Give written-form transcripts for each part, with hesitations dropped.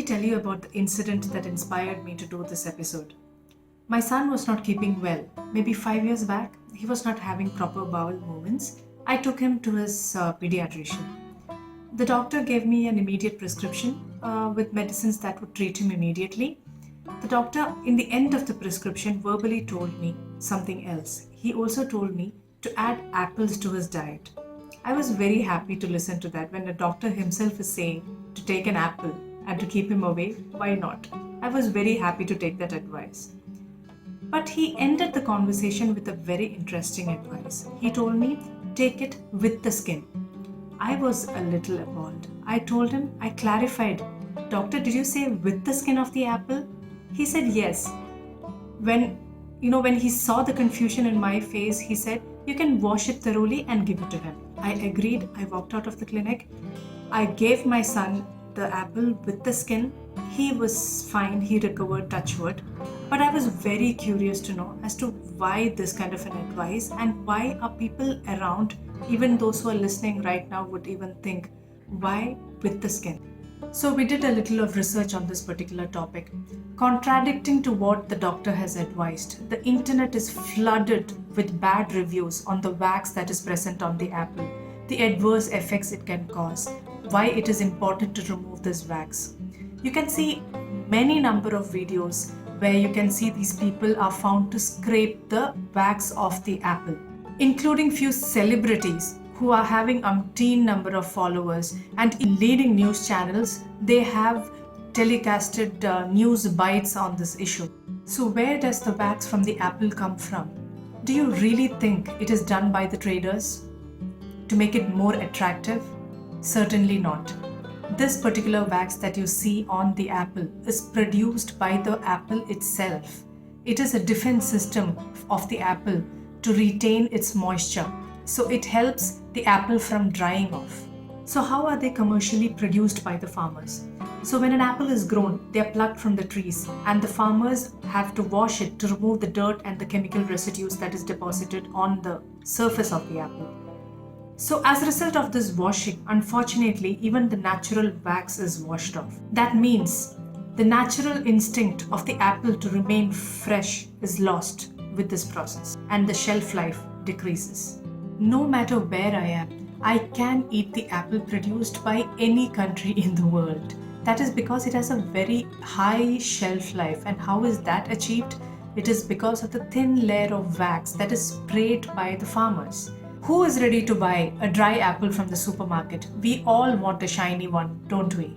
tell you about the incident that inspired me to do this episode. My son was not keeping well. Maybe 5 years back, he was not having proper bowel movements. I took him to his pediatrician. The doctor gave me an immediate prescription with medicines that would treat him immediately. The doctor, in the end of the prescription, verbally told me something else. He also told me to add apples to his diet. I was very happy to listen to that when the doctor himself is saying to take an apple and to keep him away. Why not? I was very happy to take that advice. But he ended the conversation with a very interesting advice. He told me, take it with the skin. I was a little appalled. I told him, I clarified, doctor, did you say with the skin of the apple? He said yes. When he saw the confusion in my face, he said, you can wash it thoroughly and give it to him. I agreed. I walked out of the clinic. I gave my son the apple with the skin. He was fine. He recovered, touch wood. But I was very curious to know as to why this kind of an advice and why are people around, even those who are listening right now would even think, why with the skin? So we did a little of research on this particular topic. Contradicting to what the doctor has advised, the internet is flooded with bad reviews on the wax that is present on the apple, the adverse effects it can cause, why it is important to remove this wax. You can see many number of videos where you can see these people are found to scrape the wax off the apple, including few celebrities who are having umpteen number of followers, and in leading news channels, they have telecasted news bites on this issue. So where does the wax from the apple come from? Do you really think it is done by the traders to make it more attractive? Certainly not. This particular wax that you see on the apple is produced by the apple itself. It is a defense system of the apple to retain its moisture. So it helps the apple from drying off. So how are they commercially produced by the farmers? So when an apple is grown, they are plucked from the trees and the farmers have to wash it to remove the dirt and the chemical residues that is deposited on the surface of the apple. So as a result of this washing, unfortunately, even the natural wax is washed off. That means the natural instinct of the apple to remain fresh is lost with this process and the shelf life decreases. No matter where I am, I can eat the apple produced by any country in the world. That is because it has a very high shelf life. And how is that achieved? It is because of the thin layer of wax that is sprayed by the farmers. Who is ready to buy a dry apple from the supermarket? We all want a shiny one, don't we?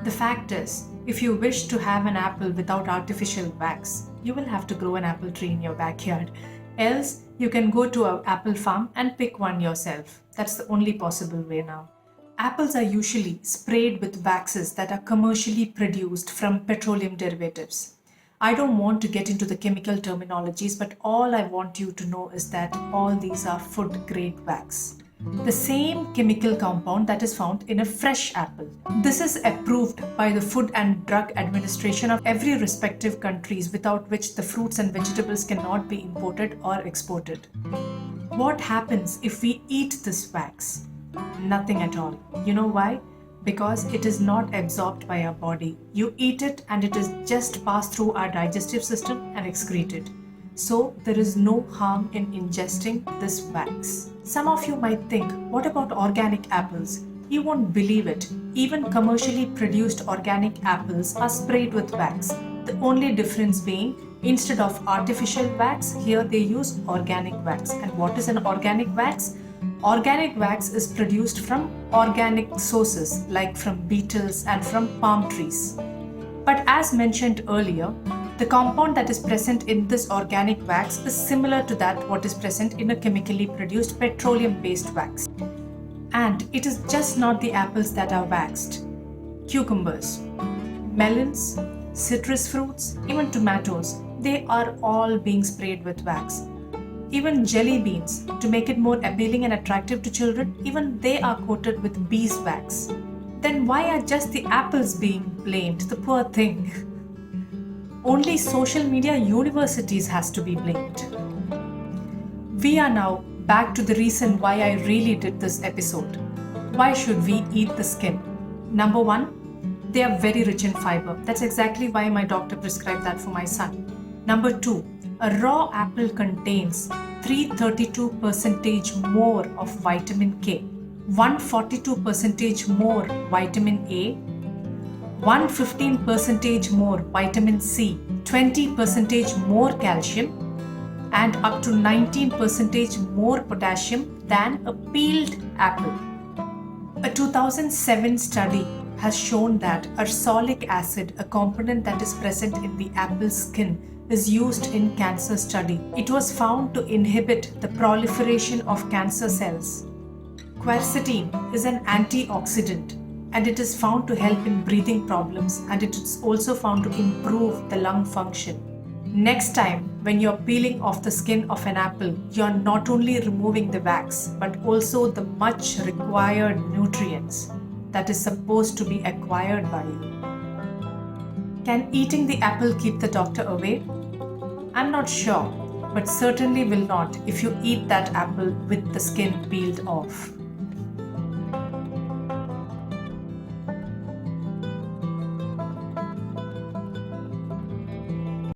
The fact is, if you wish to have an apple without artificial wax, you will have to grow an apple tree in your backyard. Else, you can go to an apple farm and pick one yourself. That's the only possible way now. Apples are usually sprayed with waxes that are commercially produced from petroleum derivatives. I don't want to get into the chemical terminologies, but all I want you to know is that all these are food grade wax. The same chemical compound that is found in a fresh apple. This is approved by the Food and Drug Administration of every respective countries, without which the fruits and vegetables cannot be imported or exported. What happens if we eat this wax? Nothing at all. You know why? Because it is not absorbed by our body. You eat it and it is just passed through our digestive system and excreted. So there is no harm in ingesting this wax. Some of you might think, what about organic apples? You won't believe it. Even commercially produced organic apples are sprayed with wax. The only difference being, instead of artificial wax, here they use organic wax. And what is an organic wax? Organic wax is produced from organic sources like from beetles and from palm trees. But as mentioned earlier, the compound that is present in this organic wax is similar to that what is present in a chemically produced petroleum-based wax. And it is just not the apples that are waxed. Cucumbers, melons, citrus fruits, even tomatoes, they are all being sprayed with wax. Even jelly beans, to make it more appealing and attractive to children, even they are coated with beeswax. Then why are just the apples being blamed, the poor thing? Only social media universities has to be blamed. We are now back to the reason why I really did this episode. Why should we eat the skin? Number one, They are very rich in fiber. That's exactly why my doctor prescribed that for my son. Number 2, a raw apple contains 332% more of vitamin K, 142% more vitamin A, 115% more vitamin C, 20% more calcium, and up to 19% more potassium than a peeled apple. A 2007 study has shown that ursolic acid, a component that is present in the apple skin, is used in cancer study. It was found to inhibit the proliferation of cancer cells. Quercetin is an antioxidant and it is found to help in breathing problems, and it is also found to improve the lung function. Next time when you're peeling off the skin of an apple, you're not only removing the wax but also the much required nutrients that is supposed to be acquired by you. Can eating the apple keep the doctor away? I'm not sure, but certainly will not if you eat that apple with the skin peeled off.